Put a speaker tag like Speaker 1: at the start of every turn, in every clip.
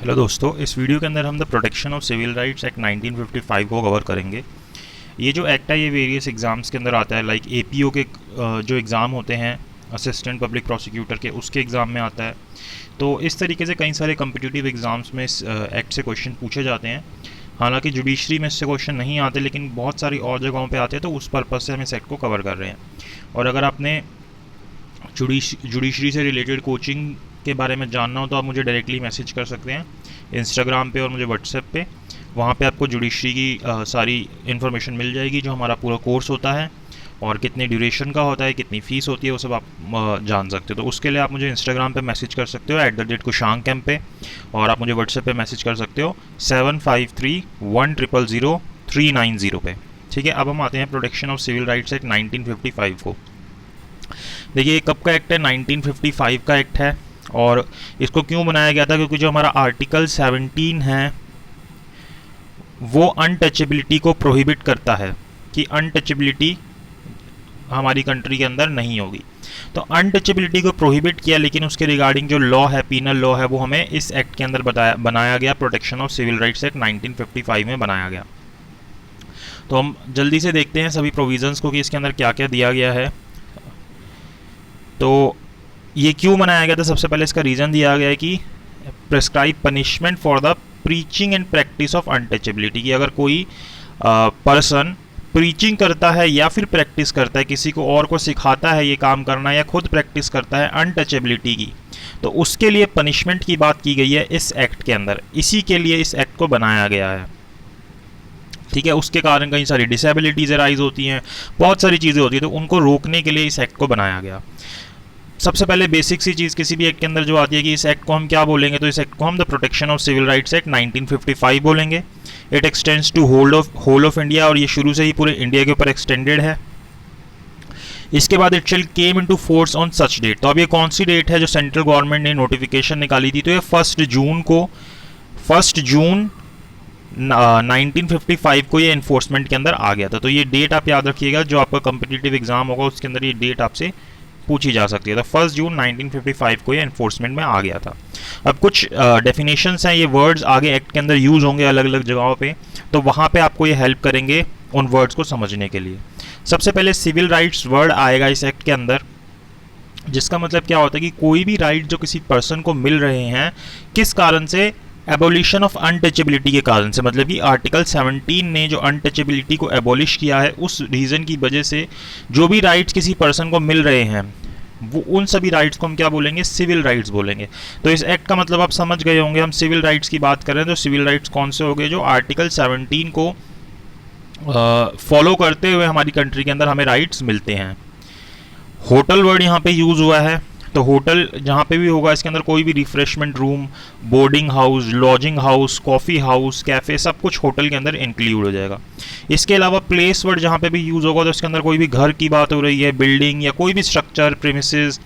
Speaker 1: Hello दोस्तों, इस video के अंदर हम the protection of civil rights act 1955 को कवर करेंगे। ये जो एक्ट है ये वेरियस एग्ज़ाम्स के अंदर आता है, लाइक एपीओ के जो एग्ज़ाम होते हैं असिस्टेंट पब्लिक प्रोसिक्यूटर के, उसके एग्ज़ाम में आता है। तो इस तरीके से कई सारे कम्पिटिटिव एग्ज़ाम्स में इस एक्ट से क्वेश्चन पूछे जाते हैं। हालांकि जुडिशरी में इससे क्वेश्चन नहीं आते, लेकिन बहुत सारी और जगहों पे आते हैं, तो उस पर्पज़ से हम इस एक्ट को कवर कर रहे हैं। और अगर आपने जुडिशरी से रिलेटेड कोचिंग के बारे में जानना हो तो आप मुझे डायरेक्टली मैसेज कर सकते हैं इंस्टाग्राम पे और मुझे व्हाट्सएप पे। वहाँ पे आपको जुडिशरी की सारी इन्फॉर्मेशन मिल जाएगी, जो हमारा पूरा कोर्स होता है और कितनी ड्यूरेशन का होता है, कितनी फ़ीस होती है, वो सब आप जान सकते हो। तो उसके लिए आप मुझे इंस्टाग्राम पे मैसेज कर सकते हो @kushang पे, और आप मुझे व्हाट्सएप पे मैसेज कर सकते हो 7531000390 पे। ठीक है, अब हम आते हैं protection of civil rights act 1955 को। देखिए, कब का एक्ट है? 1955 का एक्ट है। और इसको क्यों बनाया गया था? क्योंकि जो हमारा आर्टिकल 17 है वो अनटचेबिलिटी को प्रोहिबिट करता है कि अनटचेबिलिटी हमारी कंट्री के अंदर नहीं होगी। तो अनटचेबिलिटी को प्रोहिबिट किया, लेकिन उसके रिगार्डिंग जो लॉ है, पीनल लॉ है, वो हमें इस एक्ट के अंदर बनाया गया। Protection of civil rights act 1955 में बनाया गया। तो हम जल्दी से देखते हैं सभी प्रोविजंस को कि इसके अंदर क्या क्या दिया गया है। तो ये क्यों बनाया गया था? सबसे पहले इसका रीज़न दिया गया है कि prescribe punishment for the preaching and practice of untouchability, कि अगर कोई पर्सन प्रीचिंग करता है या फिर प्रैक्टिस करता है, किसी को और को सिखाता है ये काम करना, या खुद प्रैक्टिस करता है अनटचेबिलिटी की, तो उसके लिए पनिशमेंट की बात की गई है इस एक्ट के अंदर। इसी के लिए इस एक्ट को बनाया गया है। ठीक है, उसके कारण कई सारी डिसेबिलिटीज़ राइज होती हैं, बहुत सारी चीज़ें होती हैं, तो उनको रोकने के लिए इस एक्ट को बनाया गया। सबसे पहले बेसिक सी चीज़ किसी भी एक्ट के अंदर जो आती है कि इस एक्ट को हम क्या बोलेंगे, तो इस एक्ट को हम the protection of civil rights act 1955 बोलेंगे। It extends to whole of India, और ये शुरू से ही पूरे इंडिया के ऊपर एक्सटेंडेड है। इसके बाद it shall came into force on such date. तो अब ये कौन सी डेट है जो सेंट्रल गवर्नमेंट ने नोटिफिकेशन निकाली थी? तो ये 1 जून 1955 को ये एनफोर्समेंट के अंदर आ गया था। तो ये डेट आप याद रखिएगा, जो आपका कम्पिटिटिव एग्जाम होगा उसके अंदर ये डेट आपसे पूछी जा सकती है। तो 1 जून 1955 को ये एनफोर्समेंट में आ गया था। अब कुछ डेफिनेशंस हैं, ये वर्ड्स आगे एक्ट के अंदर यूज़ होंगे अलग अलग जगहों पे, तो वहाँ पे आपको ये हेल्प करेंगे उन वर्ड्स को समझने के लिए। सबसे पहले सिविल राइट्स वर्ड आएगा इस एक्ट के अंदर, जिसका मतलब क्या होता है कि कोई भी राइट जो किसी पर्सन को मिल रहे हैं, किस कारण से? एबोलिशन ऑफ अनटचेबिलिटी के कारण से। मतलब कि आर्टिकल 17 ने जो अनटचेबिलिटी को एबोलिश किया है, उस रीज़न की वजह से जो भी राइट्स किसी पर्सन को मिल रहे हैं, वो उन सभी राइट्स को हम क्या बोलेंगे? सिविल राइट्स बोलेंगे। तो इस एक्ट का मतलब आप समझ गए होंगे, हम सिविल राइट्स की बात कर रहे हैं। तो सिविल राइट्स कौन से हो गए? जो आर्टिकल 17 को फॉलो करते हुए हमारी कंट्री के अंदर हमें राइट्स मिलते हैं। होटल वर्ड यहाँ पे यूज़ हुआ है, तो होटल जहाँ पे भी होगा इसके अंदर कोई भी refreshment room, boarding house, lodging house, coffee house, cafe, सब कुछ होटल के अंदर इंक्लूड हो जाएगा। इसके अलावा प्लेस वर्ड जहाँ पे भी यूज़ होगा, तो इसके अंदर कोई भी घर की बात हो रही है, बिल्डिंग या कोई भी स्ट्रक्चर, प्रीमिसेस,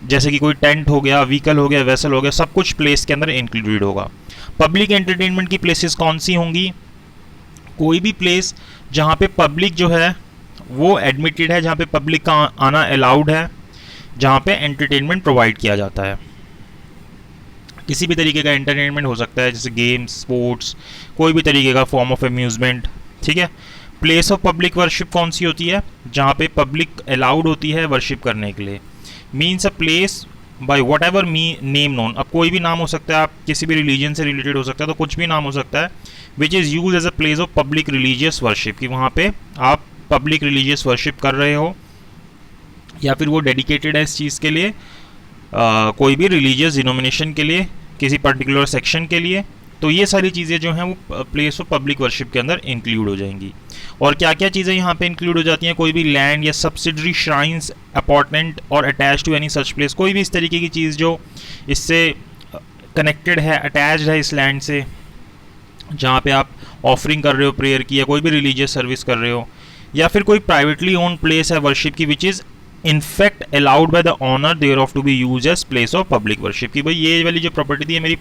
Speaker 1: जैसे कि कोई टेंट हो गया, व्हीकल हो गया, वेसल हो गया, सब कुछ प्लेस के अंदर इंक्लूड होगा। पब्लिक एंटरटेनमेंट की प्लेसेस कौन सी होंगी? कोई भी प्लेस जहाँ पे पब्लिक जो है वो एडमिटेड है, जहाँ पे पब्लिक का आना अलाउड है, जहाँ पे एंटरटेनमेंट प्रोवाइड किया जाता है। किसी भी तरीके का एंटरटेनमेंट हो सकता है, जैसे गेम्स, स्पोर्ट्स, कोई भी तरीके का फॉर्म ऑफ अम्यूजमेंट। ठीक है। प्लेस ऑफ पब्लिक वर्शिप कौन सी होती है? जहाँ पे पब्लिक अलाउड होती है वर्शिप करने के लिए। Means a place by what ever name known. अब कोई भी नाम हो सकता है, आप किसी भी रिलीजन से रिलेटेड हो सकता है, तो कुछ भी नाम हो सकता है, which is use as a place of public religious worship, कि वहाँ पे आप पब्लिक रिलीजियस वर्शिप कर रहे हो, या फिर वो डेडिकेटेड है इस चीज़ के लिए, कोई भी रिलीजियस डिनोमिनेशन के लिए, किसी पर्टिकुलर सेक्शन के लिए। तो ये सारी चीज़ें जो हैं वो प्लेस ऑफ पब्लिक वर्शिप के अंदर इंक्लूड हो जाएंगी। और क्या क्या चीज़ें यहाँ पे इंक्लूड हो जाती हैं? कोई भी लैंड या सब्सिडरी श्राइन्स अपार्टमेंट और attach to any such place, कोई भी इस तरीके की चीज़ जो इससे कनेक्टेड है, अटैच्ड है इस लैंड से, जहाँ पे आप ऑफरिंग कर रहे हो प्रेयर की, या कोई भी रिलीजियस सर्विस कर रहे हो, या फिर कोई प्राइवेटली ओन प्लेस है वर्शिप की, which is in fact allowed by the owner thereof to be use as place of public worship, कि भाई ये वाली जो प्रॉपर्टी थी ये मेरी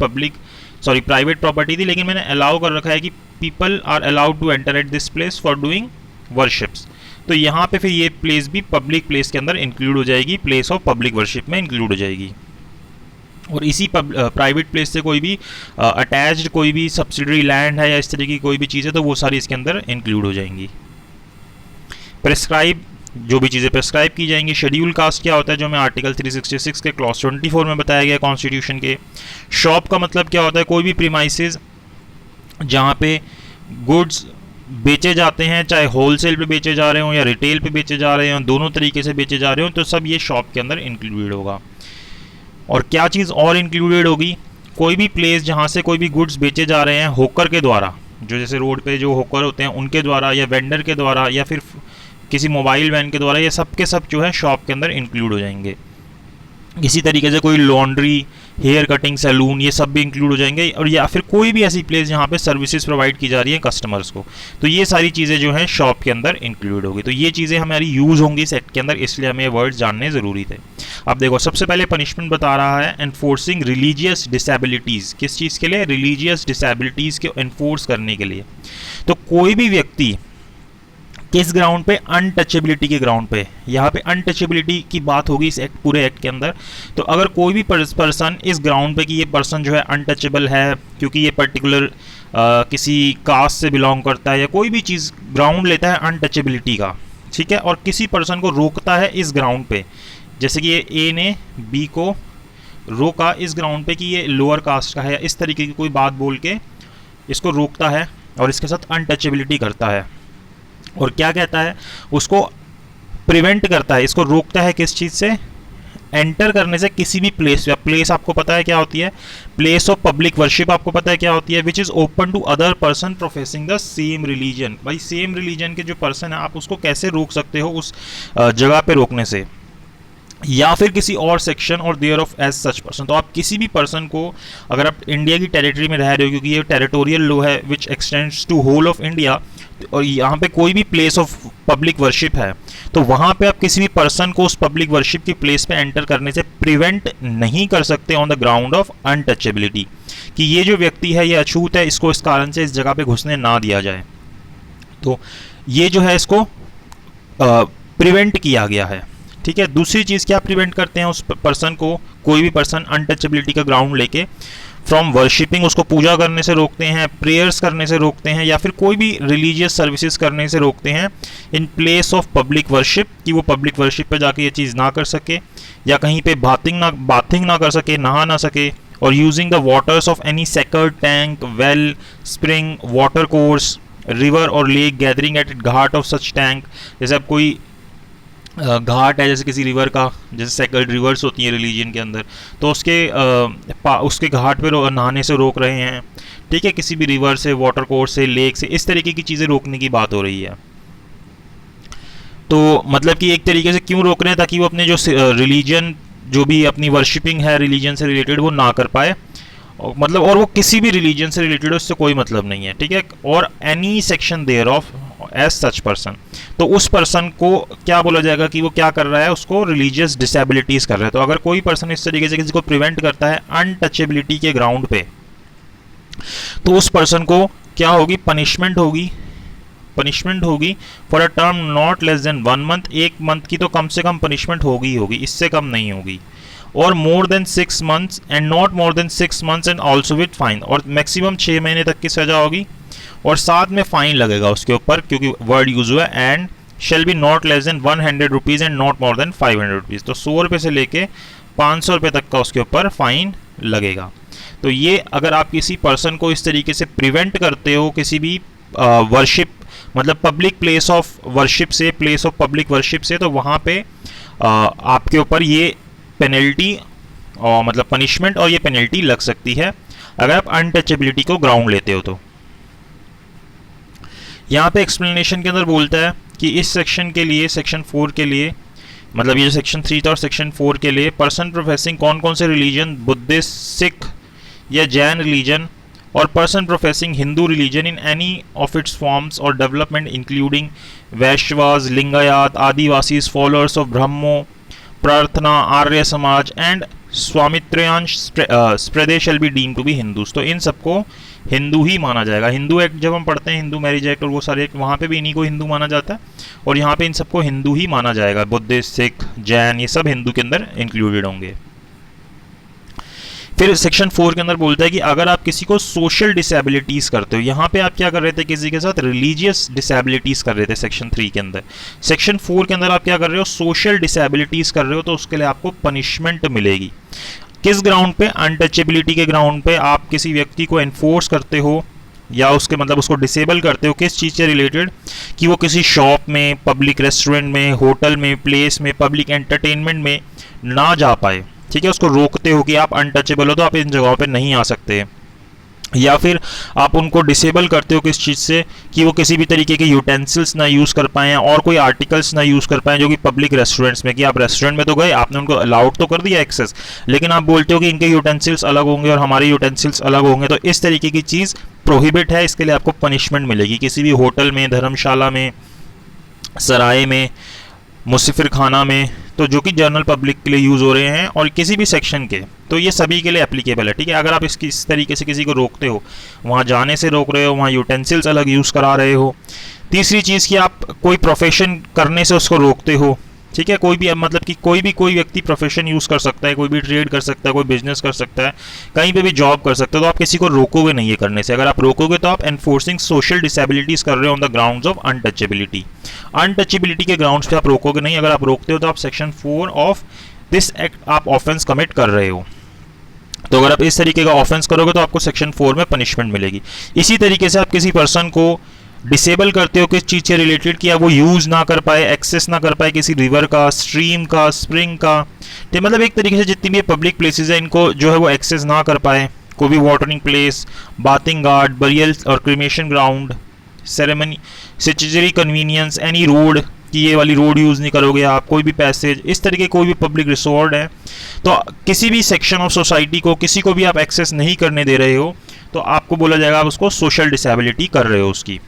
Speaker 1: प्राइवेट प्रॉपर्टी थी, लेकिन मैंने अलाउ कर रखा है कि people are allowed to enter at this place for doing worships. तो यहाँ पे फिर ये प्लेस भी पब्लिक प्लेस के अंदर इंक्लूड हो जाएगी, प्लेस ऑफ पब्लिक वर्शिप में इंक्लूड हो जाएगी। और इसी प्राइवेट प्लेस से कोई भी अटैच्ड कोई भी सब्सिडरी लैंड है या इस तरह की कोई भी चीज़ है तो वो सारी इसके अंदर इंक्लूड हो जाएंगी। प्रेस्क्राइब, जो भी चीज़ें प्रेस्क्राइब की जाएंगी। शेड्यूल कास्ट क्या होता है, जो मैं आर्टिकल 366 के क्लॉज 24 में बताया गया कॉन्स्टिट्यूशन के। शॉप का मतलब क्या होता है, कोई भी प्रीमाइसेस जहाँ पे गुड्स बेचे जाते हैं, चाहे होलसेल पे बेचे जा रहे हो या रिटेल पे बेचे जा रहे हो, दोनों तरीके से बेचे जा रहे हो, तो सब ये शॉप के अंदर इंक्लूडेड होगा। और क्या चीज़ और इंक्लूडेड होगी, कोई भी प्लेस जहाँ से कोई भी गुड्स बेचे जा रहे हैं होकर के द्वारा, जो जैसे रोड पे जो होकर होते हैं उनके द्वारा या वेंडर के द्वारा या फिर किसी मोबाइल वैन के द्वारा, ये सब के सब जो है शॉप के अंदर इंक्लूड हो जाएंगे। इसी तरीके से कोई लॉन्ड्री, हेयर कटिंग सैलून, ये सब भी इंक्लूड हो जाएंगे। और या फिर कोई भी ऐसी प्लेस जहाँ पे सर्विसेज प्रोवाइड की जा रही है कस्टमर्स को, तो ये सारी चीज़ें जो हैं शॉप के अंदर इंक्लूड होगी। तो ये चीज़ें हमारी यूज़ होंगी सेट के अंदर, इसलिए हमें ये वर्ड्स जानने ज़रूरी थे। अब देखो, सबसे पहले पनिशमेंट बता रहा है एनफोर्सिंग रिलीजियस डिसेबिलिटीज़। किस चीज़ के लिए? रिलीजियस डिसेबिलिटीज़ के एनफोर्स करने के लिए। तो कोई भी व्यक्ति किस ग्राउंड पे? अनटचेबिलिटी के ग्राउंड पे। यहाँ पे अनटचेबिलिटी की बात होगी इस एक्ट, पूरे एक्ट के अंदर। तो अगर कोई भी पर्सन इस ग्राउंड पे कि ये पर्सन जो है अनटचेबल है क्योंकि ये पर्टिकुलर किसी कास्ट से बिलोंग करता है या कोई भी चीज़ ग्राउंड लेता है अनटचेबिलिटी का, ठीक है, और किसी पर्सन को रोकता है इस ग्राउंड पे, जैसे कि ये ए ने बी को रोका इस ग्राउंड पे कि ये लोअर कास्ट का है, इस तरीके की कोई बात बोल के इसको रोकता है और इसके साथ अनटचेबिलिटी करता है। और क्या कहता है? उसको प्रिवेंट करता है, इसको रोकता है किस चीज़ से? एंटर करने से किसी भी प्लेस। या प्लेस आपको पता है क्या होती है? प्लेस ऑफ पब्लिक वर्शिप आपको पता है क्या होती है? Which is open to other person professing the same religion. भाई सेम रिलीजन के जो पर्सन है आप उसको कैसे रोक सकते हो उस जगह पे रोकने से, या फिर किसी और सेक्शन और thereof as such person. तो आप किसी भी पर्सन को, अगर आप इंडिया की टेरिटरी में रह रहे हो, क्योंकि ये टेरिटोरियल लॉ है which extends to whole of India, और यहाँ पे कोई भी प्लेस ऑफ पब्लिक वर्शिप है, तो वहाँ पे आप किसी भी पर्सन को उस पब्लिक वर्शिप की प्लेस पे एंटर करने से प्रिवेंट नहीं कर सकते on the ground of untouchability, कि ये जो व्यक्ति है ये अछूत है, इसको इस कारण से इस जगह पे घुसने ना दिया जाए। तो ये जो है इसको प्रिवेंट किया गया है, ठीक है। दूसरी चीज़ क्या प्रिवेंट करते हैं उस पर्सन को, कोई भी पर्सन अनटचेबिलिटी का ग्राउंड लेके, फ्रॉम वर्शिपिंग, उसको पूजा करने से रोकते हैं, प्रेयर्स करने से रोकते हैं, या फिर कोई भी रिलीजियस सर्विसेज करने से रोकते हैं in place of public worship, कि वो पब्लिक वर्शिप पे जाके ये चीज़ ना कर सके, या कहीं पे बाथिंग ना कर सके, नहा ना सके। और using the waters of any sacred tank, well, spring, water course, river और lake gathering at ghat of such tank. जैसे अब कोई घाट है जैसे किसी रिवर का, जैसे सेक्रेड रिवर्स होती हैं रिलीजन के अंदर, तो उसके घाट पे नहाने से रोक रहे हैं, ठीक है, किसी भी रिवर से, वाटर कोर्स से, लेक से, इस तरीके की चीज़ें रोकने की बात हो रही है। तो मतलब कि एक तरीके से क्यों रोक रहे हैं? ताकि वो अपने जो रिलीजन, जो भी अपनी वर्शिपिंग है रिलीजन से रिलेटेड, वो ना कर पाए, मतलब, और वो किसी भी रिलीजन से रिलेटेड है, उससे कोई मतलब नहीं है, ठीक है। और any section thereof as such person, तो उस पर्सन को क्या बोला जाएगा कि वो क्या कर रहा है? उसको रिलीजियस डिसेबिलिटीज कर रहा है। तो अगर कोई पर्सन इस तरीके से किसी को प्रिवेंट करता है अनटचेबिलिटी के ग्राउंड पे, तो उस पर्सन को क्या होगी? पनिशमेंट होगी for a term not less than 1 month. 1 month की तो कम से कम पनिशमेंट होगी, इससे कम नहीं होगी। और more than 6 months and not more than 6 months and also with fine, और मैक्सिमम 6 महीने तक की सजा होगी, और साथ में फाइन लगेगा उसके ऊपर, क्योंकि वर्ड यूज हुआ and shall be not less than 100 rupees and not more than 500 rupees. तो 100 रुपये से लेके 500 रुपये तक का उसके ऊपर फाइन लगेगा। तो ये अगर आप किसी पर्सन को इस तरीके से प्रिवेंट करते हो किसी भी वर्शिप, मतलब पब्लिक प्लेस ऑफ वर्शिप से, प्लेस ऑफ पब्लिक वर्शिप से, तो वहाँ पे आपके ऊपर ये पेनल्टी, मतलब पनिशमेंट और ये पेनल्टी लग सकती है अगर आप अनटचेबिलिटी को ग्राउंड लेते हो। तो यहाँ पे एक्सप्लेनेशन के अंदर बोलता है कि इस सेक्शन के लिए, सेक्शन 4 के लिए, मतलब ये जो सेक्शन 3 था और सेक्शन 4 के लिए, पर्सन प्रोफेसिंग कौन कौन से रिलीजन, बुद्धिस्ट, सिख या जैन रिलीजन, और person professing Hindu religion in any of its forms और डेवलपमेंट इंक्लूडिंग वैश्यवास, Lingayat, Adivasis, followers of Brahmo, Prarthana, Arya Samaj and स्वामित्र्यांश स्प्रेदे shall be deem to be Hindus. तो इन सबको हिंदू ही माना जाएगा। हिंदू एक्ट जब हम पढ़ते हैं, हिंदू मैरिज एक्ट और वो सारे एक्ट, वहाँ पे भी इन्हीं को हिंदू माना जाता है, और यहाँ पे इन सबको हिंदू ही माना जाएगा। बुद्धिस्ट, सिख, जैन, ये सब हिंदू के अंदर इंक्लूडेड होंगे। फिर सेक्शन 4 के अंदर बोलता है कि अगर आप किसी को सोशल डिसेबिलिटीज करते हो, यहाँ पे आप क्या कर रहे थे, किसी के साथ रिलीजियस डिसेबिलिटीज कर रहे थे सेक्शन 3 के अंदर, सेक्शन 4 के अंदर आप क्या कर रहे हो, सोशल डिसेबिलिटीज कर रहे हो, तो उसके लिए आपको पनिशमेंट मिलेगी। किस ग्राउंड पे, अनटचेबिलिटी के ग्राउंड पे आप किसी व्यक्ति को एनफोर्स करते हो या उसके मतलब उसको डिसेबल करते हो, किस चीज़ से रिलेटेड, कि वो किसी शॉप में, पब्लिक रेस्टोरेंट में, होटल में, प्लेस में, पब्लिक एंटरटेनमेंट में ना जा पाए, ठीक है, उसको रोकते हो कि आप अनटचेबल हो तो आप इन जगहों पे नहीं आ सकते। या फिर आप उनको डिसेबल करते हो किस चीज़ से, कि वो किसी भी तरीके के यूटेंसिल्स ना यूज़ कर पाएँ और कोई आर्टिकल्स ना यूज़ कर पाएँ जो कि पब्लिक रेस्टोरेंट्स में, कि आप रेस्टोरेंट में तो गए, आपने उनको अलाउड तो कर दिया एक्सेस, लेकिन आप बोलते हो कि इनके यूटेंसिल्स अलग होंगे और हमारे यूटेंसिल्स अलग होंगे, तो इस तरीके की चीज़ प्रोहिबिट है, इसके लिए आपको पनिशमेंट मिलेगी। किसी भी होटल में, धर्मशाला में, सराय में, मुसाफिर खाना में, तो जो कि जनरल पब्लिक के लिए यूज़ हो रहे हैं और किसी भी सेक्शन के, तो ये सभी के लिए एप्लीकेबल है, ठीक है। अगर आप इस तरीके से किसी को रोकते हो, वहाँ जाने से रोक रहे हो, वहाँ यूटेंसिल्स अलग यूज़ करा रहे हो। तीसरी चीज़ कि आप कोई प्रोफेशन करने से उसको रोकते हो, ठीक है, कोई भी मतलब कि कोई व्यक्ति प्रोफेशन यूज़ कर सकता है, कोई भी ट्रेड कर सकता है, कोई बिजनेस कर सकता है, कहीं पे भी जॉब कर सकता है, तो आप किसी को रोकोगे नहीं ये करने से। अगर आप रोकोगे तो आप एनफोर्सिंग सोशल डिसेबिलिटीज़ कर रहे हो on the grounds of untouchability. Untouchability के ग्राउंड्स पे आप रोकोगे नहीं, अगर आप रोकते हो तो आप सेक्शन 4 ऑफ दिस एक्ट आप ऑफेंस कमिट कर रहे हो। तो अगर आप इस तरीके का ऑफेंस करोगे तो आपको सेक्शन 4 में पनिशमेंट मिलेगी। इसी तरीके से आप किसी पर्सन को डिसेबल करते हो किस चीज़ से रिलेटेड, कि वो यूज़ ना कर पाए, एक्सेस ना कर पाए किसी रिवर का, स्ट्रीम का, स्प्रिंग का, तो मतलब एक तरीके से जितनी भी पब्लिक प्लेसेस है इनको जो है वो एक्सेस ना कर पाए, कोई भी वाटरिंग प्लेस, बाथिंग गार्ड, बरियल और cremation ground, ceremony, statutory convenience, any road, कि ये वाली रोड यूज़ नहीं करोगे आप, कोई भी पैसेज, इस तरीके कोई भी पब्लिक रिसोर्ट है, तो किसी भी सेक्शन ऑफ सोसाइटी को किसी को भी आप एक्सेस नहीं करने दे रहे हो, तो आपको बोला जाएगा आप उसको सोशल डिसेबिलिटी कर रहे हो उसकी।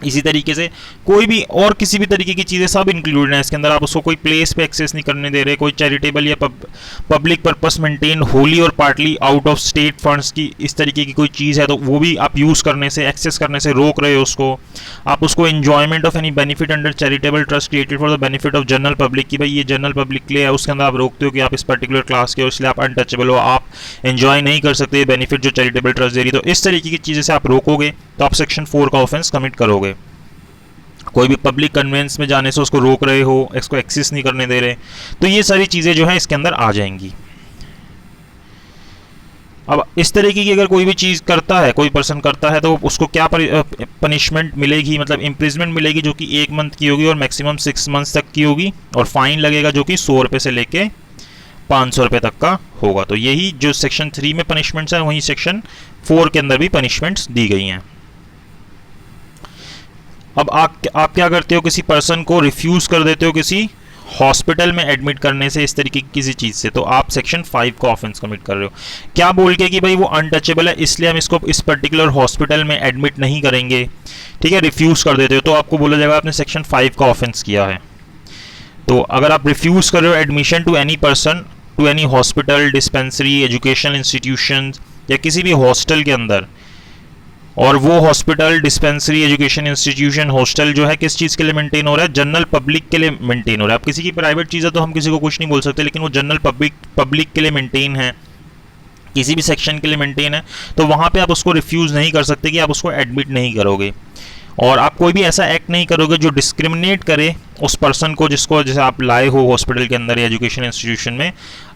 Speaker 1: इसी तरीके से कोई भी और किसी भी तरीके की चीज़ें सब इंक्लूडेड हैं इसके अंदर। आप उसको कोई प्लेस पे एक्सेस नहीं करने दे रहे, कोई चैरिटेबल या पब्लिक पर्पस मेंटेन होली और partly out of state funds की इस तरीके की कोई चीज़ है तो वो भी आप यूज़ करने से, एक्सेस करने से रोक रहे हो उसको। आप उसको enjoyment of any benefit under charitable trust created for the benefit of general public, कि भाई ये जनरल पब्लिक के लिए है, उसके अंदर आप रोकते हो कि आप इस पर्टिकुलर क्लास के हो इसलिए आप अनटचेबल हो, आप एंजॉय नहीं कर सकते बेनिफिट जो चैरिटेबल ट्रस्ट दे रही। तो इस तरीके की चीज़ें से आप रोकोगे तो आप सेक्शन 4 का ऑफेंस कमिट करोगे। कोई भी पब्लिक कन्वेंस में जाने से उसको रोक रहे हो, इसको एक्सेस नहीं करने दे रहे, तो ये सारी चीज़ें जो है इसके अंदर आ जाएंगी। अब इस तरीके की अगर कोई भी चीज़ करता है, कोई पर्सन करता है, तो उसको क्या पनिशमेंट मिलेगी, मतलब इम्प्रिजमेंट मिलेगी जो कि 1 मंथ की होगी और मैक्सिमम 6 मंथ्स तक की होगी, और फाइन लगेगा जो कि 100 रुपये से लेके 500 रुपये तक का होगा। तो यही जो सेक्शन 3 में पनिशमेंट्स हैं वहीं सेक्शन 4 के अंदर भी पनिशमेंट्स दी गई हैं। अब आप क्या करते हो, किसी पर्सन को रिफ्यूज़ कर देते हो किसी हॉस्पिटल में एडमिट करने से, इस तरीके की किसी चीज़ से, तो आप सेक्शन 5 का ऑफेंस कमिट कर रहे हो। क्या बोल के कि भाई वो अनटचेबल है इसलिए हम इसको इस पर्टिकुलर हॉस्पिटल में एडमिट नहीं करेंगे, ठीक है, रिफ्यूज़ कर देते हो, तो आपको बोला जाएगा आपने सेक्शन 5 का ऑफेंस किया है। तो अगर आप रिफ्यूज़ कर रहे हो admission to any person, to any hospital, dispensary, educational institution या किसी भी हॉस्टल के अंदर, और वो hospital, dispensary, education institution, hostel जो है किस चीज़ के लिए मेंटेन हो रहा है, जनरल पब्लिक के लिए मेंटेन हो रहा है। अब किसी की प्राइवेट चीज़ है तो हम किसी को कुछ नहीं बोल सकते, लेकिन वो जनरल पब्लिक के लिए मेंटेन है, किसी भी सेक्शन के लिए मेंटेन है, तो वहाँ पे आप उसको रिफ्यूज़ नहीं कर सकते कि आप उसको एडमिट नहीं करोगे। और आप कोई भी ऐसा एक्ट नहीं करोगे जो डिस्क्रिमिनेट करे उस पर्सन को जिसको जैसे आप लाए हो हॉस्पिटल के अंदर या एजुकेशन इंस्टीट्यूशन में,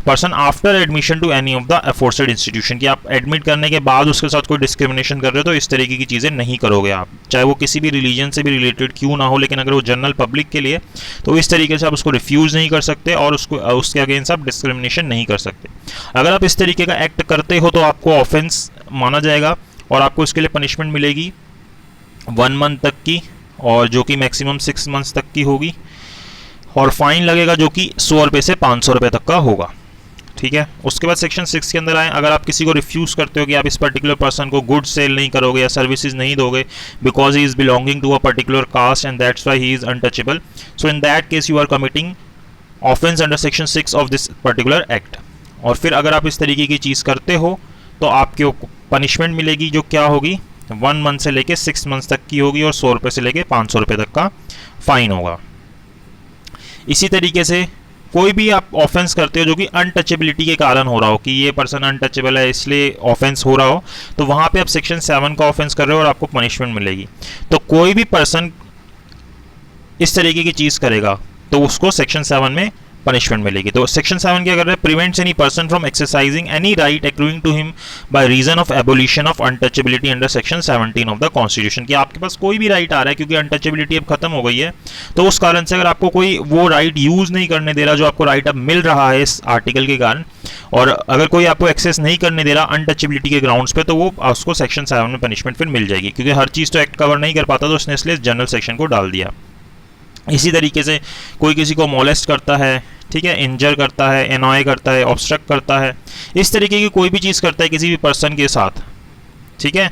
Speaker 1: person after admission to any of the aforesaid institution, कि आप एडमिट करने के बाद उसके साथ कोई डिस्क्रिमिनेशन कर रहे हो, तो इस तरीके की चीज़ें नहीं करोगे आप, चाहे वो किसी भी रिलीजन से भी रिलेटेड क्यों ना हो, लेकिन अगर वो जनरल पब्लिक के लिए, तो इस तरीके से आप उसको रिफ्यूज़ नहीं कर सकते और उसके अगेंस्ट आप डिस्क्रिमिनेशन नहीं कर सकते। अगर आप इस तरीके का एक्ट करते हो तो आपको ऑफेंस माना जाएगा और आपको इसके लिए पनिशमेंट मिलेगी 1 मंथ तक की, और जो कि मैक्सिमम 6 मंथ्स तक की होगी, और फाइन लगेगा जो कि 100 रुपये से 500 रुपये तक का होगा, ठीक है। उसके बाद सेक्शन 6 के अंदर आए, अगर आप किसी को रिफ्यूज़ करते हो कि आप इस पर्टिकुलर पर्सन को गुड सेल नहीं करोगे या सर्विसेज नहीं दोगे because he is belonging to a particular caste and that's why he is untouchable, so in that case you are committing offence under section 6 of this particular act. और फिर अगर आप इस तरीके की चीज़ करते हो तो आपको पनिशमेंट मिलेगी जो क्या होगी, 1 मंथ से लेके 6 मंथ्स तक की होगी और 100 रुपये से लेके 500 रुपये तक का फाइन होगा। इसी तरीके से कोई भी आप ऑफेंस करते हो जो कि अनटचेबिलिटी के कारण हो रहा हो, कि ये पर्सन अनटचेबल है इसलिए ऑफेंस हो रहा हो, तो वहां पे आप सेक्शन 7 का ऑफेंस कर रहे हो और आपको पनिशमेंट मिलेगी। तो कोई भी पर्सन इस तरीके की चीज करेगा तो उसको सेक्शन 7 में पनिशमेंट मिलेगी। तो सेक्शन 7 क्या कर रहा है, prevents any person from exercising any right accruing to him by reason of abolition of untouchability under section 17 of the constitution. कि आपके पास कोई भी राइट आ रहा है क्योंकि अनटचेबिलिटी अब खत्म हो गई है, तो उस कारण से अगर आपको कोई वो राइट यूज नहीं करने दे रहा जो आपको राइट अब मिल रहा है इस आर्टिकल के कारण, और अगर कोई आपको एक्सेस नहीं करने दे रहा अनटचेबिलिटी के ग्राउंड्स पे, तो वो उसको सेक्शन 7 में पनिशमेंट फिर मिल जाएगी। क्योंकि हर चीज़ तो एक्ट कवर नहीं कर पाता, तो उसने इसलिए जनरल सेक्शन को डाल दिया। इसी तरीके से कोई किसी को मोलेस्ट करता है, ठीक है, इंजर करता है, एनॉय करता है, ऑब्स्ट्रक्ट करता है, इस तरीके की कोई भी चीज़ करता है किसी भी पर्सन के साथ, ठीक है,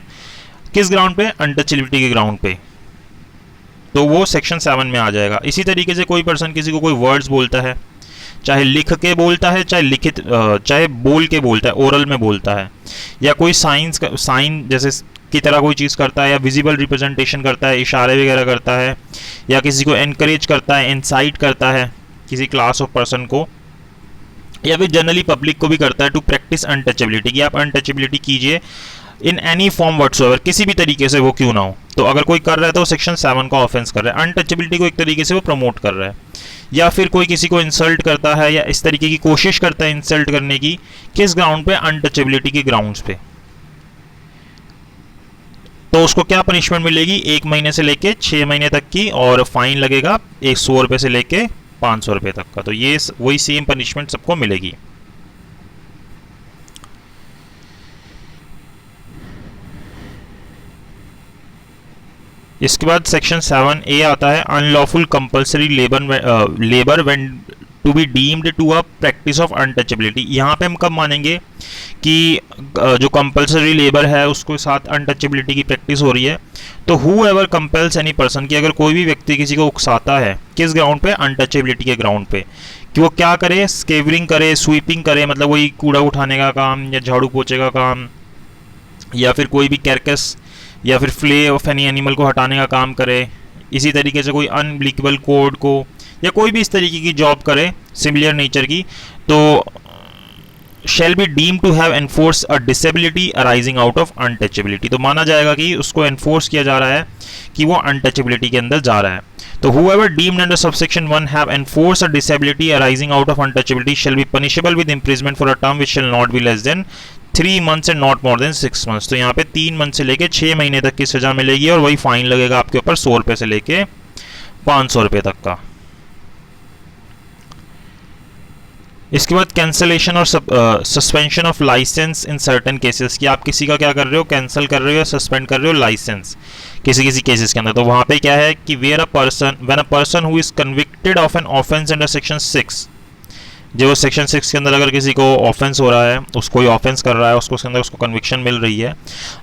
Speaker 1: किस ग्राउंड पे, अनटचेबिलिटी के ग्राउंड पे, तो वो सेक्शन 7 में आ जाएगा। इसी तरीके से कोई पर्सन किसी को कोई वर्ड्स बोलता है, चाहे लिख के बोलता है, चाहे लिखित, चाहे बोल के बोलता है, ओरल में बोलता है, या कोई साइन जैसे की तरह कोई चीज़ करता है, या विजिबल रिप्रेजेंटेशन करता है, इशारे वगैरह करता है, या किसी को एनकरेज करता है, इंसाइट करता है किसी क्लास ऑफ पर्सन को, या फिर जनरली पब्लिक को भी करता है टू प्रैक्टिस अनटचेबिलिटी, कि आप अनटचेबिलिटी कीजिए इन एनी फॉर्म व्हाटसोएवर, किसी भी तरीके से वो क्यों ना हो। तो अगर कोई कर रहा है तो सेक्शन 7 का ऑफेंस कर रहा है, अनटचेबिलिटी को एक तरीके से वो प्रमोट कर रहा है। या फिर कोई किसी को इंसल्ट करता है या इस तरीके की कोशिश करता है इंसल्ट करने की, किस ग्राउंड पे, अनटचेबिलिटी के ग्राउंड्स पे, तो उसको क्या पनिशमेंट मिलेगी, 1 महीने से लेके 6 महीने तक की, और फाइन लगेगा 100 रुपये से लेके 500 रुपये तक का। तो ये वही सेम पनिशमेंट सबको मिलेगी। इसके बाद सेक्शन 7A आता है, unlawful compulsory labour when to be deemed to a practice of untouchability. यहाँ पे हम कब मानेंगे कि जो कंपल्सरी लेबर है उसको साथ अनटचेबिलिटी की प्रैक्टिस हो रही है, तो who ever compels any person, की अगर कोई भी व्यक्ति किसी को उकसाता है, किस ग्राउंड पे, अनटचेबिलिटी के ग्राउंड पे, कि वो क्या करे, स्केवरिंग करे, स्वीपिंग करे, मतलब वही कूड़ा उठाने का काम या झाड़ू पोछे का काम, या फिर कोई भी कैरकस या फिर फ्ले ऑफ एनी एनिमल को हटाने का काम करे, इसी तरीके से कोई अनब्लिकेबल कोड को या कोई भी इस तरीके की जॉब करे सिमिलर नेचर की, तो shall be deemed to have enforced a disability arising out of untouchability। तो माना जाएगा कि उसको एनफोर्स किया जा रहा है कि वो अनटचेबिलिटी के अंदर जा रहा है। तो whoever deemed under subsection 1 have enforced a disability arising out of untouchability shall be punishable with imprisonment for a term which shall not be less than 3 months and not more than 6 months। तो यहाँ पे 3 month से लेके 6 महीने तक की सजा मिलेगी, और वही फाइन लगेगा आपके ऊपर 100 रुपये से लेके 500 रुपये तक का। इसके बाद कैंसलेशन और suspension of licence in certain cases, कि आप किसी का क्या कर रहे हो, कैंसिल कर रहे हो या सस्पेंड कर रहे हो लाइसेंस किसी किसी केसेस के अंदर। तो वहाँ पे क्या है कि when a person who is convicted of N offence under section 6, जो सेक्शन 6 के अंदर अगर किसी को ऑफेंस हो रहा है, उसको कोई ऑफेंस कर रहा है, उसके अंदर उसको कन्विक्शन मिल रही है,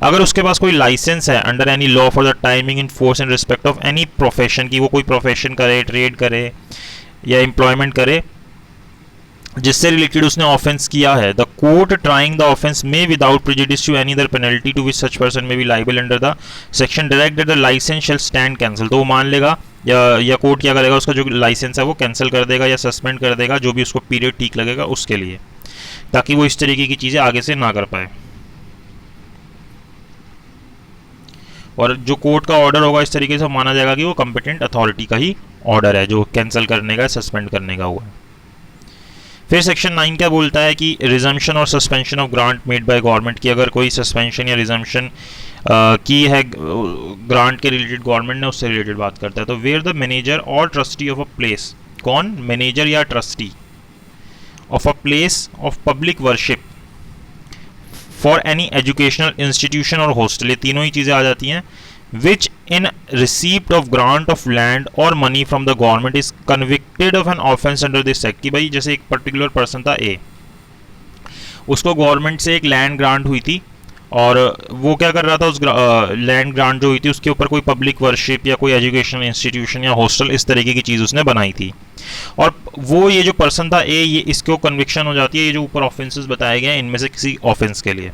Speaker 1: अगर उसके पास कोई लाइसेंस है under any law for the timing in force in respect of any profession, की वो कोई प्रोफेशन करे, ट्रेड करे या एम्प्लॉयमेंट करे जिससे रिलेटेड उसने ऑफेंस किया है, the court trying the offence may without prejudice to any other penalty to which such person may be liable under the section direct that the licence shall stand cancel. तो वो मान लेगा या court क्या करेगा, उसका जो लाइसेंस है वो कैंसिल कर देगा या सस्पेंड कर देगा, जो भी उसको पीरियड ठीक लगेगा उसके लिए, ताकि वो इस तरीके की चीज़ें आगे से ना कर पाए। और जो कोर्ट का ऑर्डर होगा इस तरीके से माना जाएगा कि वो कॉम्पिटेंट अथॉरिटी का ही ऑर्डर है जो कैंसिल करने का, सस्पेंड करने का हुआ। फिर सेक्शन 9 क्या बोलता है कि रिजम्पशन और suspension of grant made by government, की अगर कोई सस्पेंशन या रिजम्पशन की है ग्रांट के रिलेटेड, गवर्नमेंट ने उससे रिलेटेड बात करता है। तो वेयर द मैनेजर और ट्रस्टी ऑफ अ प्लेस, कौन, मैनेजर या trustee of a place of public worship for any educational institution और हॉस्टल, ये तीनों ही चीज़ें आ जाती हैं, which in receipt of grant of land or money from the government is convicted of an offence under this act। कि भाई जैसे एक पर्टिकुलर पर्सन था ए, उसको गवर्नमेंट से एक लैंड ग्रांट हुई थी, और वो क्या कर रहा था, उस लैंड ग्रांट जो हुई थी उसके ऊपर कोई पब्लिक वर्शिप या कोई एजुकेशनल इंस्टीट्यूशन या हॉस्टल इस तरीके की चीज़ उसने बनाई थी, और वो ये जो पर्सन था ए, ये इसको कन्विक्शन हो जाती है, ये जो ऊपर ऑफेंसेस बताए गए हैं इनमें से किसी ऑफेंस के लिए।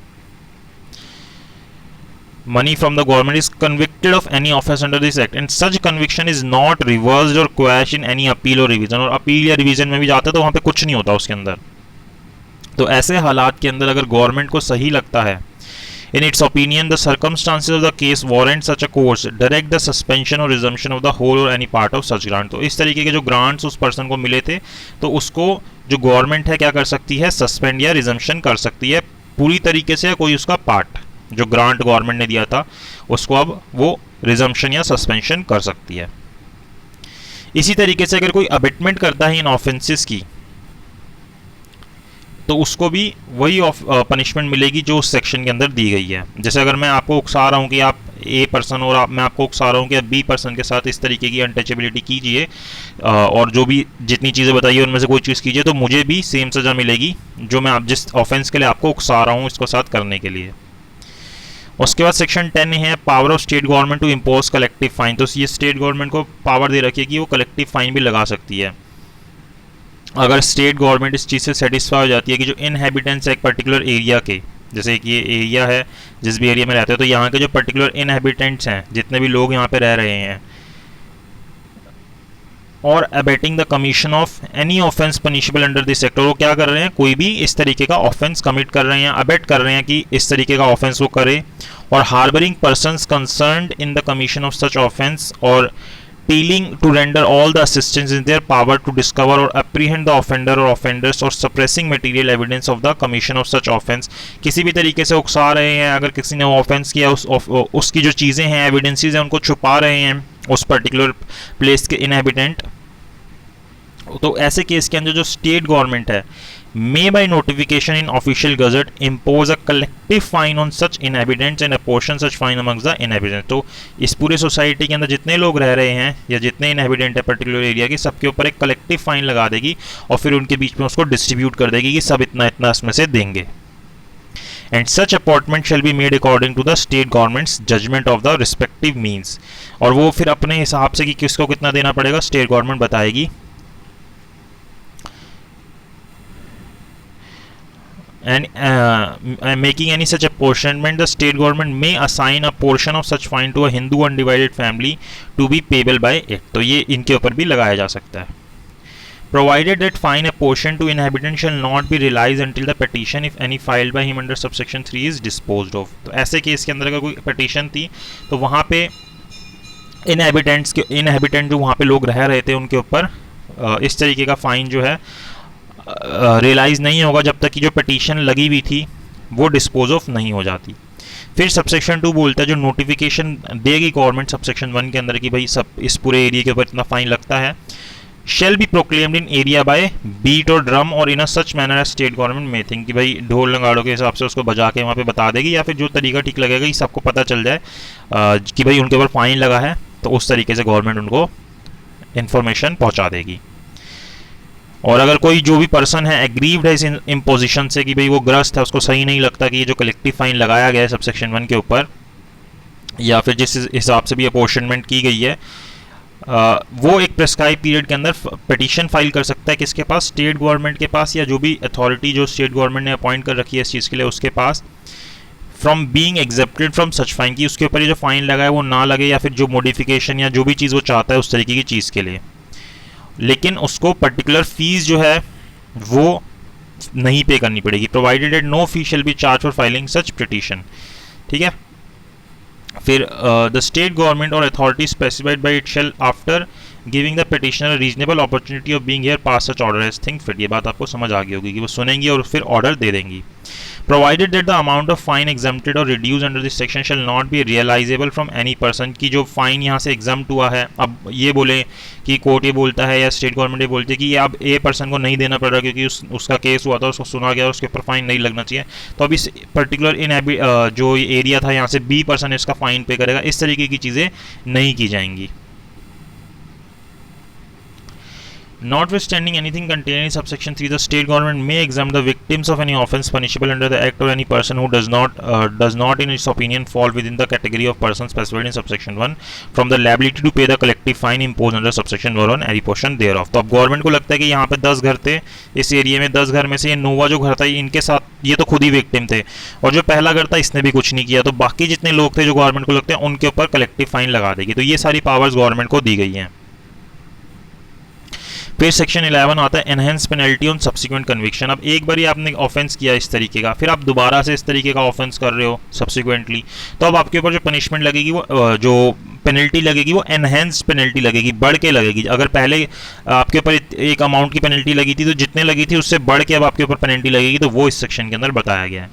Speaker 1: money from the government is convicted of any offence under this act and such conviction is not reversed or quashed in any appeal or revision, और अपील या रिवीजन में भी जाता है तो वहाँ पे कुछ नहीं होता उसके अंदर। तो ऐसे हालात के अंदर अगर गवर्नमेंट को सही लगता है, in its opinion the circumstances of the case warrant such a course, direct the suspension or resumption of the whole or any part of such grant। तो इस तरीके के जो ग्रांट्स उस पर्सन को मिले थे तो उसको जो गवर्नमेंट है क्या कर सकती है, सस्पेंड या रिजम्पशन कर सकती है पूरी तरीके से, कोई उसका पार्ट जो ग्रांट गवर्नमेंट ने दिया था उसको अब वो रिजम्पशन या सस्पेंशन कर सकती है। इसी तरीके से अगर कोई अबेटमेंट करता है इन ऑफेंसेस की तो उसको भी वही पनिशमेंट मिलेगी जो उस सेक्शन के अंदर दी गई है। जैसे अगर मैं आपको उकसा रहा हूँ कि आप ए पर्सन और मैं आपको उकसा रहा हूँ कि आप बी पर्सन के साथ इस तरीके की अनटचेबिलिटी कीजिए और जो भी जितनी चीज़ें बताइए उनमें से कोई चीज़ कीजिए, तो मुझे भी सेम सज़ा मिलेगी जो मैं आप जिस ऑफेंस के लिए आपको उकसा रहा हूँ इसको साथ करने के लिए। उसके बाद सेक्शन 10 है power of state government to impose collective fine. तो ये स्टेट गवर्नमेंट को पावर दे रखी है कि वो कलेक्टिव फाइन भी लगा सकती है अगर स्टेट गवर्नमेंट इस चीज़ से सेटिस्फाई हो जाती है कि जो इनहेबिटेंट्स है एक पर्टिकुलर एरिया के, जैसे कि ये एरिया है जिस भी एरिया में रहते हैं, तो यहाँ के जो पर्टिकुलर इनहेबिटेंट्स हैं जितने भी लोग यहाँ पे रह रहे हैं, और abetting the commission of any offence punishable under this sector, वो क्या कर रहे हैं, कोई भी इस तरीके का ऑफेंस कमिट कर रहे हैं, अबेट कर रहे हैं कि इस तरीके का ऑफेंस वो करे, और harbouring persons concerned in the commission of such offence और appealing to render all the assistance in their power to discover or apprehend the offender or offenders or suppressing material evidence of the commission of such offense। किसी भी तरीके से उकसा रहे हैं, अगर किसी ने ऑफेंस किया उसकी जो चीज़ें हैं एविडेंसेस हैं उनको छुपा रहे हैं उस पर्टिकुलर प्लेस के इनहेबिटेंट, तो ऐसे केस के अंदर जो स्टेट गवर्नमेंट है may by notification in official gazette impose a collective fine on such inhabitants and apportion such fine amongst the inhabitants। तो इस पूरे सोसाइटी के अंदर जितने लोग रह रहे हैं या जितने इनहेबिटेंट है पर्टिकुलर एरिया के, सबके ऊपर एक कलेक्टिव फाइन लगा देगी और फिर उनके बीच में उसको डिस्ट्रीब्यूट कर देगी कि सब इतना इतना इसमें से देंगे। And such apportionment shall be made according to the state government's judgement of the respective means, और वो फिर अपने हिसाब से कि किसको कितना देना पड़ेगा स्टेट गवर्नमेंट बताएगी। And making any such apportionment, the state government may assign a portion of such fine to a Hindu undivided family to be payable by it। तो ये इनके ऊपर भी लगाया जा सकता है। Provided that fine apportioned to inhabitant shall not be realized until the petition if any filed by him under subsection 3 is disposed of। तो ऐसे केस के अंदर अगर कोई petition थी तो वहाँ पे इनहेबिटेंट जो वहाँ पे लोग रह रहे थे उनके ऊपर इस तरीके का फाइन जो है रियलाइज़ नहीं होगा जब तक कि जो पिटीशन लगी हुई थी वो डिस्पोज ऑफ नहीं हो जाती। फिर सबसेक्शन 2 बोलता है जो नोटिफिकेशन देगी गवर्नमेंट सबसेक्शन 1 के अंदर कि भाई सब इस पूरे एरिया के ऊपर इतना फाइन लगता है, shall be proclaimed in area by beat और ड्रम और in a such manner as state government may think, कि भाई ढोल नगाड़ों के हिसाब से उसको बजा के वहाँ पे बता देगी या फिर जो तरीका ठीक लगेगा कि सबको पता चल जाए कि भाई उनके ऊपर फाइन लगा है, तो उस तरीके से गवर्नमेंट उनको इन्फॉर्मेशन पहुँचा देगी। और अगर कोई जो भी पर्सन है एग्रीव्ड है इस इम्पोजिशन से कि भाई वो ग्रस्त है, उसको सही नहीं लगता कि ये जो कलेक्टिव फाइन लगाया गया है सबसेक्शन 1 के ऊपर या फिर जिस हिसाब से भी अपॉर्शनमेंट की गई है, वो एक प्रेस्क्राइब पीरियड के अंदर पिटीशन फाइल कर सकता है किसके पास, स्टेट गवर्नमेंट के पास या जो भी अथॉरिटी जो स्टेट गवर्नमेंट ने अपॉइंट कर रखी है इस चीज़ के लिए उसके पास, from being accepted from such fine, कि उसके ऊपर ये जो फाइन लगा है वो ना लगे या फिर जो मॉडिफिकेशन या जो भी चीज़ वो चाहता है उस तरीके की चीज़ के लिए, लेकिन उसको पर्टिकुलर फीस जो है वो नहीं पे करनी पड़ेगी। Provided at no fee shall be charge for filing such petition. ठीक है, फिर the state government or authority specified by it shall after giving the petitioner reasonable opportunity of being hear pass such order as think fit. ये बात आपको समझ आ गई होगी कि वो सुनेंगी और फिर ऑर्डर दे देंगी। Provided that the amount of fine exempted और reduce under this section shall not be realisable from any person, की जो फाइन यहाँ से एग्जम्प्ट हुआ है, अब ये बोले कि कोर्ट ये बोलता है या स्टेट गवर्नमेंट ये बोलती है कि ये अब ए पर्सन को नहीं देना पड़ रहा क्योंकि उसका केस हुआ था, उसको सुना गया, उसके ऊपर फाइन नहीं लगना चाहिए, तो अब इस पर्टिकुलर जो एरिया था यहाँ से बी पर्सन इसका फाइन पे करेगा, इस तरीके की चीज़ें नहीं की जाएंगी। Notwithstanding anything contained in subsection 3, the state government may exempt the victims of any offence punishable under the act or any person who does not in its opinion fall within the category of persons specified in subsection 1 from the liability to pay the collective fine imposed under subsection 1 on any portion thereof। तो अब government को लगता है कि यहाँ पे 10 घर थे इस एरिया में, 10 घर में से ये नोवा जो घर था इनके साथ ये तो खुद ही विक्टिम थे और जो पहला घर था इसने भी कुछ नहीं किया, तो बाकी जितने लोग थे जो गवर्नमेंट को लगते हैं उनके ऊपर कलेक्टिव फाइन लगा देगी। तो ये सारी पावर्स गवर्नमेंट को दी गई हैं। फिर सेक्शन 11 आता है enhance penalty on subsequent conviction. अब एक बार ही आपने ऑफेंस किया इस तरीके का, फिर आप दोबारा से इस तरीके का ऑफेंस कर रहे हो सब्सिक्वेंटली, तो अब आपके ऊपर जो पनिशमेंट लगेगी वो जो पेनल्टी लगेगी वो एनहेंस पेनल्टी लगेगी, बढ़ के लगेगी। अगर पहले आपके ऊपर एक अमाउंट की पेनल्टी लगी थी तो जितने लगी थी उससे बढ़ के अब आपके ऊपर पेनल्टी लगेगी, तो वो इस सेक्शन के अंदर बताया गया है।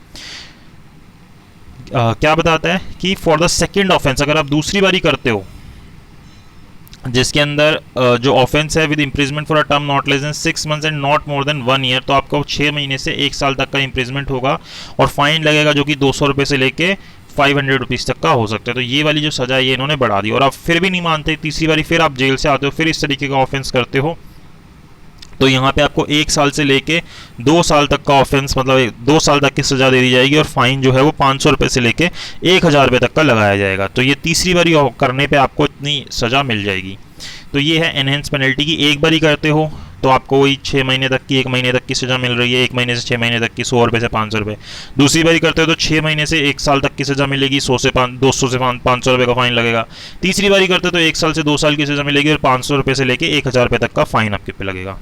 Speaker 1: क्या बताता है कि फॉर द सेकेंड ऑफेंस, अगर आप दूसरी बारी करते हो जिसके अंदर जो ऑफेंस है with imprisonment for a term not less than 6 months and not more than 1 year, तो आपको 6 महीने से 1 साल तक का इम्प्रिजमेंट होगा और फाइन लगेगा जो कि 200 रुपये से लेके 500 रुपीज़ तक का हो सकता है। तो ये वाली जो सजा है ये इन्होंने बढ़ा दी और आप फिर भी नहीं मानते, तीसरी बारी फिर आप जेल से आते हो, फिर इस तरीके का ऑफेंस करते हो, तो यहाँ पे आपको 1 साल से लेके 2 साल तक का ऑफेंस मतलब 2 साल तक की सजा दे दी जाएगी और फाइन जो है वो 500 रुपये से लेके 1000 रुपये तक का लगाया जाएगा। तो ये तीसरी बारी करने पे आपको इतनी सजा मिल जाएगी। तो ये है एनहेंस पेनल्टी की। एक बारी करते हो तो आपको वही 6 महीने तक की 1 महीने तक की सजा मिल रही है, 1 महीने से 6 महीने तक की 100 रुपये से 500 रुपये। दूसरी बारी करते हो तो 6 महीने से 1 साल तक की सजा मिलेगी, 200 से 500 रुपये का फाइन लगेगा। तीसरी बारी करते हो तो 1 साल से 2 साल की सजा मिलेगी और 500 रुपये से लेके 1000 रुपये तक का फाइन आपके पे लगेगा।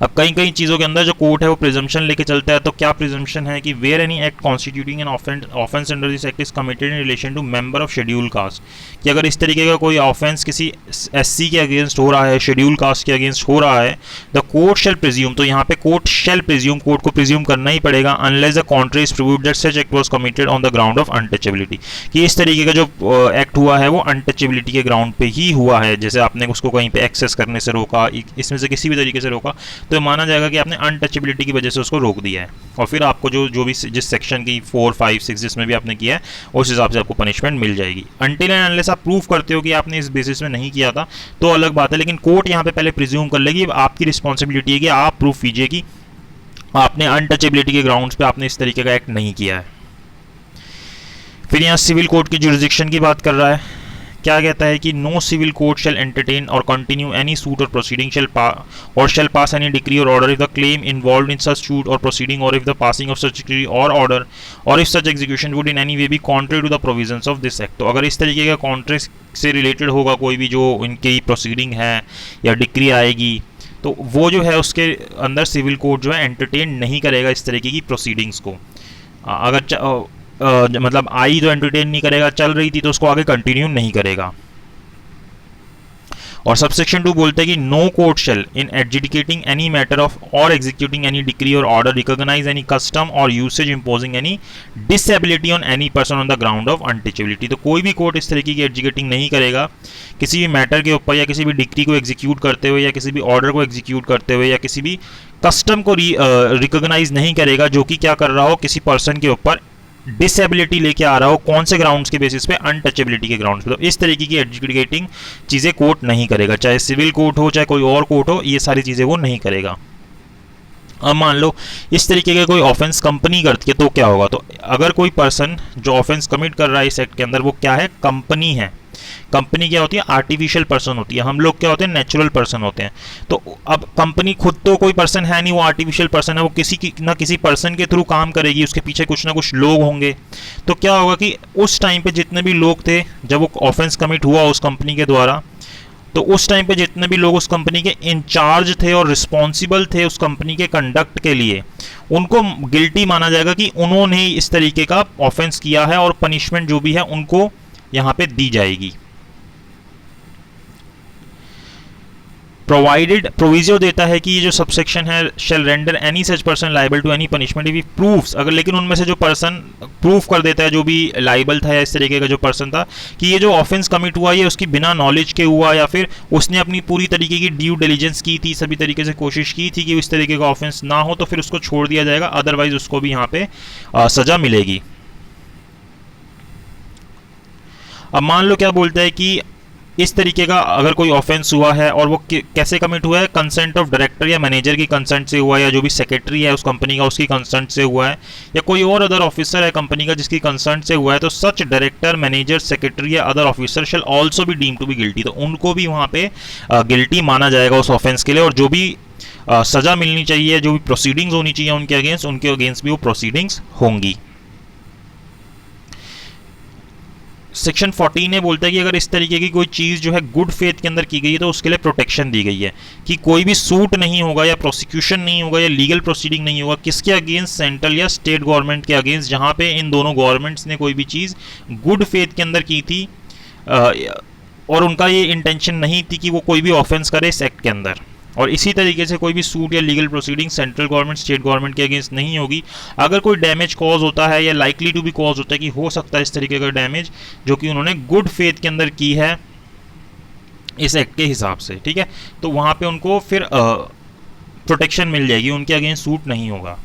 Speaker 1: अब कई कई चीज़ों के अंदर जो कोर्ट है वो प्रिजम्पशन लेके चलता है। तो क्या प्रिजम्पशन है कि where any act constituting an offence under this act is committed in relation to member of schedule caste, कि अगर इस तरीके का कोई ऑफेंस किसी एससी के अगेंस्ट हो रहा है, शेड्यूल कास्ट के अगेंस्ट हो रहा है, द कोर्ट शेल प्रिज्यूम, तो यहाँ पे कोर्ट शेल प्रिज्यूम, कोर्ट को प्रिज्यूम करना ही पड़ेगा unless the contrary is proved that such act was committed on the ground of untouchability, कि इस तरीके का जो एक्ट हुआ है वो अनटचेबिलिटी के ग्राउंड पे ही हुआ है। जैसे आपने उसको कहीं पे एक्सेस करने से रोका, इसमें से किसी भी तरीके से रोका, तो माना जाएगा कि आपने अनटचेबिलिटी की वजह से उसको रोक दिया है और फिर आपको जो भी जिस सेक्शन की 4, 5, 6 जिसमें भी आपने किया है उस हिसाब से आपको पनिशमेंट मिल जाएगी। अनटिल एंड अनलेस आप प्रूव करते हो कि आपने इस बेसिस में नहीं किया था तो अलग बात है, लेकिन कोर्ट यहाँ पे पहले प्रिज्यूम कर लेगी। आपकी रिस्पॉन्सिबिलिटी है कि आप प्रूफ कीजिए कि आपने अनटचेबिलिटी के ग्राउंड्स पे आपने इस तरीके का एक्ट नहीं किया है। फिर यहाँ सिविल कोर्ट की जुरिसडिक्शन की बात कर रहा है। क्या कहता है कि no civil court shall entertain or continue any suit or proceeding shall pass any decree or order if the claim involved in such suit or proceeding or if the passing of such decree or order or if such execution would in any way be contrary to the provisions of this act. तो अगर इस तरीके का contract से related होगा कोई भी जो इनकी प्रोसीडिंग है या डिक्री आएगी, तो वो जो है उसके अंदर सिविल कोर्ट जो है एंटरटेन नहीं करेगा इस तरीके की प्रोसीडिंग्स को। अगर मतलब आई तो एंटरटेन नहीं करेगा, चल रही थी तो उसको आगे कंटिन्यू नहीं करेगा। और सबसेक्शन 2 बोलते हैं कि no court shall in adjudicating any matter of or executing any decree or order recognise any custom or usage imposing any disability on any person on the ground of untouchability. तो कोई भी court इस तरीके की adjudicating नहीं करेगा किसी भी मैटर के ऊपर या किसी भी डिक्री को एग्जीक्यूट करते हुए या किसी भी ऑर्डर को एग्जीक्यूट करते हुए या किसी भी कस्टम को रिकॉग्नाइज नहीं करेगा जो कि क्या कर रहा हो, किसी पर्सन के ऊपर डिसेबिलिटी लेके आ रहा हो, कौन से ग्राउंड्स के बेसिस पे, अनटचेबिलिटी के ग्राउंड्स पे। तो इस तरीके की एडजुडिकेटिंग चीज़ें कोर्ट नहीं करेगा, चाहे सिविल कोर्ट हो चाहे कोई और कोर्ट हो, ये सारी चीज़ें वो नहीं करेगा। अब मान लो इस तरीके का कोई ऑफेंस कंपनी करती है तो क्या होगा, तो अगर कोई पर्सन जो ऑफेंस कमिट कर रहा है इस एक्ट के अंदर वो क्या है, कंपनी है। कंपनी क्या होती है, आर्टिफिशियल पर्सन होती है, हम लोग क्या होते हैं, नेचुरल पर्सन होते हैं। तो अब कंपनी खुद तो कोई पर्सन है नहीं, वो आर्टिफिशियल पर्सन है, वो किसी पर्सन के थ्रू काम करेगी, उसके पीछे कुछ ना कुछ लोग होंगे। तो क्या होगा कि उस टाइम पे जितने भी लोग थे जब वो ऑफेंस कमिट हुआ उस कंपनी के द्वारा, तो उस टाइम पे जितने भी लोग उस कंपनी के इंचार्ज थे और रिस्पॉन्सिबल थे उस कंपनी के कंडक्ट के लिए, उनको गिल्टी माना जाएगा कि उन्होंने ही इस तरीके का ऑफेंस किया है और पनिशमेंट जो भी है उनको यहां पे दी जाएगी। प्रोवाइडेड प्रोविजो देता है कि ये जो सबसेक्शन है shall render any such person liable to any punishment if he proves, अगर लेकिन उनमें से जो पर्सन प्रूफ कर देता है जो भी लाइबल था या इस तरीके का जो पर्सन था कि ये जो ऑफेंस कमिट हुआ ये उसकी बिना नॉलेज के हुआ या फिर उसने अपनी पूरी तरीके की ड्यू डिलीजेंस की थी, सभी तरीके से कोशिश की थी कि इस तरीके का ऑफेंस ना हो, तो फिर उसको छोड़ दिया जाएगा, अदरवाइज उसको भी यहाँ पे सजा मिलेगी। अब मान लो क्या बोलता है कि इस तरीके का अगर कोई ऑफेंस हुआ है और वो कैसे कमिट हुआ है, कंसेंट ऑफ डायरेक्टर या मैनेजर की कंसेंट से हुआ है, या जो भी सेक्रेटरी है उस कंपनी का उसकी कंसेंट से हुआ है, या कोई और अदर ऑफिसर है कंपनी का जिसकी कंसेंट से हुआ है, तो सच डायरेक्टर, मैनेजर, सेक्रेटरी या other officer shall also be deem to be guilty, तो उनको भी वहाँ पे गिल्टी माना जाएगा उस ऑफेंस के लिए, और जो भी सजा मिलनी चाहिए, जो भी प्रोसीडिंग्स होनी चाहिए उनके अगेंस्ट भी वो प्रोसीडिंग्स होंगी। सेक्शन 14 बोलता है कि अगर इस तरीके की कोई चीज़ जो है गुड फेथ के अंदर की गई है तो उसके लिए प्रोटेक्शन दी गई है कि कोई भी सूट नहीं होगा या प्रोसिक्यूशन नहीं होगा या लीगल प्रोसीडिंग नहीं होगा, किसके अगेंस्ट, सेंट्रल या स्टेट गवर्नमेंट के अगेंस्ट, जहाँ पे इन दोनों गवर्नमेंट्स ने कोई भी चीज़ गुड फेथ के अंदर की थी और उनका ये इंटेंशन नहीं थी कि वो कोई भी ऑफेंस करे इस एक्ट के अंदर। और इसी तरीके से कोई भी सूट या legal proceeding central government, state government के अगेंस्ट नहीं होगी। अगर कोई डैमेज कॉज होता है या लाइकली टू बी कॉज होता है कि हो सकता है इस तरीके का डैमेज जो कि उन्होंने गुड फेथ के अंदर की है इस एक्ट के हिसाब से, ठीक है, तो वहाँ पे उनको फिर प्रोटेक्शन मिल जाएगी, उनके अगेंस्ट सूट नहीं होगा।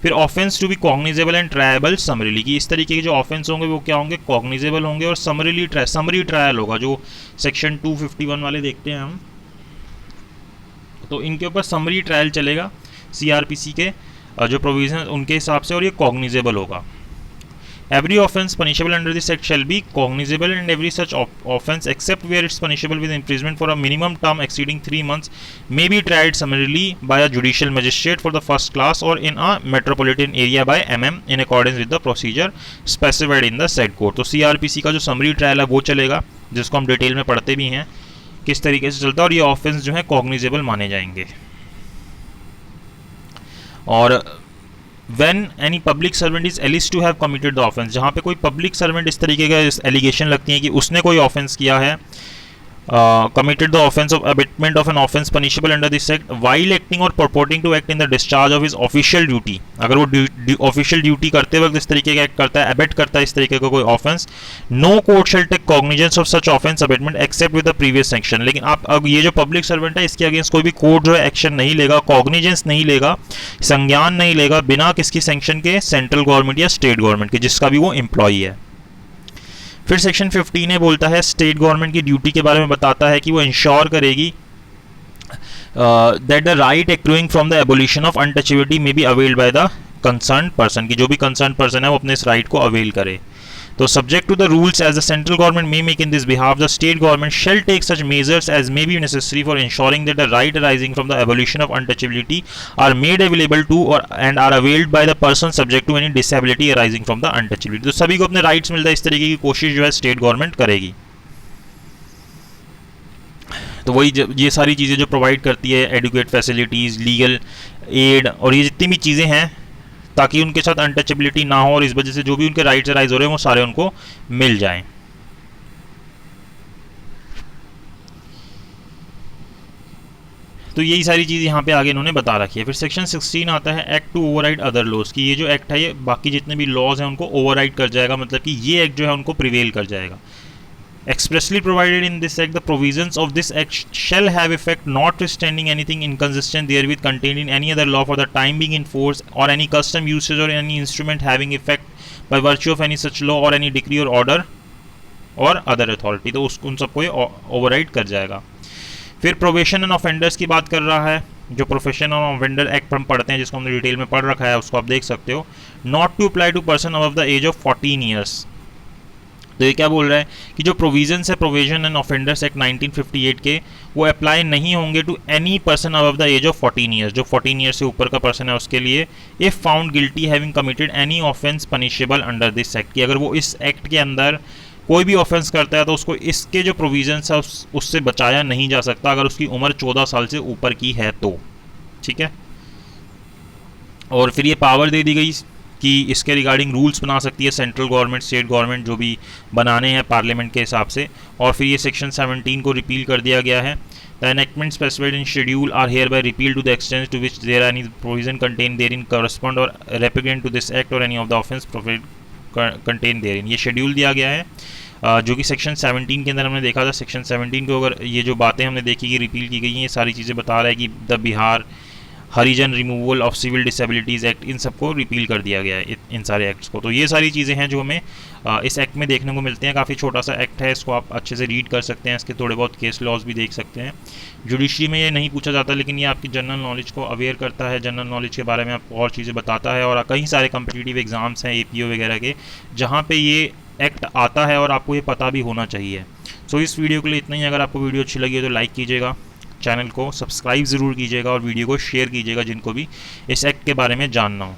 Speaker 1: फिर offence to be cognizable and triable summarily, कि इस तरीके के जो ऑफेंस होंगे वो क्या होंगे, कॉग्निजेबल होंगे और समरी ट्रायल होगा, जो सेक्शन 251 वाले देखते हैं हम, तो इनके ऊपर समरी ट्रायल चलेगा सीआरपीसी के जो प्रोविजन उनके हिसाब से, और ये कॉग्निजेबल होगा। Every offence punishable under this act shall be cognizable and every such offence except where it's punishable with imprisonment for a minimum term exceeding 3 months may be tried summarily by a judicial magistrate for the first class और in a metropolitan area by MM in accordance with the procedure specified in the said code. तो CrPC का जो summary trial है वो चलेगा, जिसको हम detail में पढ़ते भी हैं किस तरीके से चलता है, और ये ऑफेंस जो है कॉग्निजेबल माने जाएंगे। और when any public servant is alleged to have committed the offence, जहाँ पे कोई पब्लिक सर्वेंट इस तरीके का एलिगेशन लगती है कि उसने कोई ऑफेंस किया है, committed the offence of abatement of an offence punishable under this act while acting or purporting to act in the discharge of his official duty, अगर वो ऑफिशियल ड्यूटी करते वक्त इस तरीके का एक्ट करता है, अबेट करता है इस तरीके का कोई offence, no court shall take cognizance of such offence abetment except with the previous section. लेकिन आप अब ये जो पब्लिक सर्वेंट है इसके अगेंस्ट कोई भी कोर्ट जो है एक्शन नहीं लेगा, कॉग्निजेंस नहीं लेगा, संज्ञान नहीं लेगा बिना किसकी सैंक्शन के, सेंट्रल गवर्नमेंट या स्टेट गवर्नमेंट के, जिसका भी वो एम्प्लॉई है। फिर सेक्शन 15 बोलता है स्टेट गवर्नमेंट की ड्यूटी के बारे में, बताता है कि वो इंश्योर करेगी that the right accruing from the abolition of untouchability may be availed by the concern person, की जो भी कंसर्न पर्सन है वो अपने इस राइट को अवेल करे। तो subject to the rules as the central government may make in this behalf, the state government shall take such measures as may be necessary for ensuring that the right arising from the abolition of untouchability are made available to और and are availed by the person subject to any disability arising from the untouchability. तो सभी को अपने rights मिलता है, इस तरीके की कोशिश जो है स्टेट गवर्नमेंट करेगी। तो वही ये सारी चीज़ें जो प्रोवाइड करती है, एडुकेट फैसिलिटीज़, लीगल एड और ये जितनी भी चीज़ें हैं, ताकि उनके साथ अनटचेबिलिटी ना हो और इस वजह से जो भी उनके राइट्स राइज हो रहे हैं वो सारे उनको मिल जाएं। तो यही सारी चीज़ यहाँ पे आगे इन्होंने बता रखी है। फिर सेक्शन 16 आता है act to override other laws, की ये जो एक्ट है ये बाकी जितने भी लॉज हैं उनको ओवरराइड कर जाएगा, मतलब कि ये एक्ट जो है उनको प्रिवेल कर जाएगा। Expressly provided in this act, the provisions of this act shall have effect notwithstanding anything inconsistent therewith contained in any other law for the time being in force, or any custom, usage, or any instrument having effect by virtue of any such law or any decree or order or other authority। तो उन सबको ये override कर जाएगा। फिर probation and offenders की बात कर रहा है, जो प्रोफेशन और ऑफेंडर एक्ट हम पढ़ते हैं जिसको हमने डिटेल में पढ़ रखा है, उसको आप देख सकते हो। Not to apply to person above the age of 14 years. तो ये क्या बोल रहा है कि जो प्रोविजंस है प्रोविजन एंड ऑफेंडर्स एक्ट 1958 के, वो अप्लाई नहीं होंगे to any person above the age of 14 years, जो 14 ईयर्स से ऊपर का पर्सन है उसके लिए, if found guilty having committed any offence punishable under this act, कि अगर वो इस एक्ट के अंदर कोई भी ऑफेंस करता है तो उसको इसके जो प्रोविजंस है उससे बचाया नहीं जा सकता, अगर उसकी उम्र 14 साल से ऊपर की है तो, ठीक है। और फिर ये पावर दे दी गई कि इसके रिगार्डिंग रूल्स बना सकती है सेंट्रल गवर्नमेंट, स्टेट गवर्नमेंट, जो भी बनाने हैं पार्लियामेंट के हिसाब से। और फिर ये सेक्शन 17 को रिपील कर दिया गया है। The enactment specified in schedule are hereby repeal to the extent to which there any provision contain therein correspond or repugnant to this act or any of the offence contain therein. ये schedule दिया गया है जो कि section 17 के अंदर हमने देखा था। सेक्शन 17 को अगर ये जो बातें हमने देखी कि रिपील की गई हैं, ये सारी चीज़ें बता रहा है कि the Bihar Harijan removal of civil disabilities act, इन सबको रिपील कर दिया गया है, इन सारे एक्ट्स को। तो ये सारी चीज़ें हैं जो हमें इस एक्ट में देखने को मिलते हैं। काफ़ी छोटा सा एक्ट है, इसको आप अच्छे से रीड कर सकते हैं, इसके थोड़े बहुत केस लॉज भी देख सकते हैं। जुडिशरी में ये नहीं पूछा जाता, लेकिन ये आपकी जनरल नॉलेज को अवेयर करता है, जनरल नॉलेज के बारे में आपको और चीज़ें बताता है। और कई सारे कम्पिटिटिव एग्ज़ाम्स हैं APO वगैरह के, जहाँ पे ये एक्ट आता है और आपको ये पता भी होना चाहिए। सो इस वीडियो के लिए इतना ही। अगर आपको वीडियो अच्छी लगी हो तो लाइक कीजिएगा, चैनल को सब्सक्राइब ज़रूर कीजिएगा और वीडियो को शेयर कीजिएगा जिनको भी इस एक्ट के बारे में जानना हो।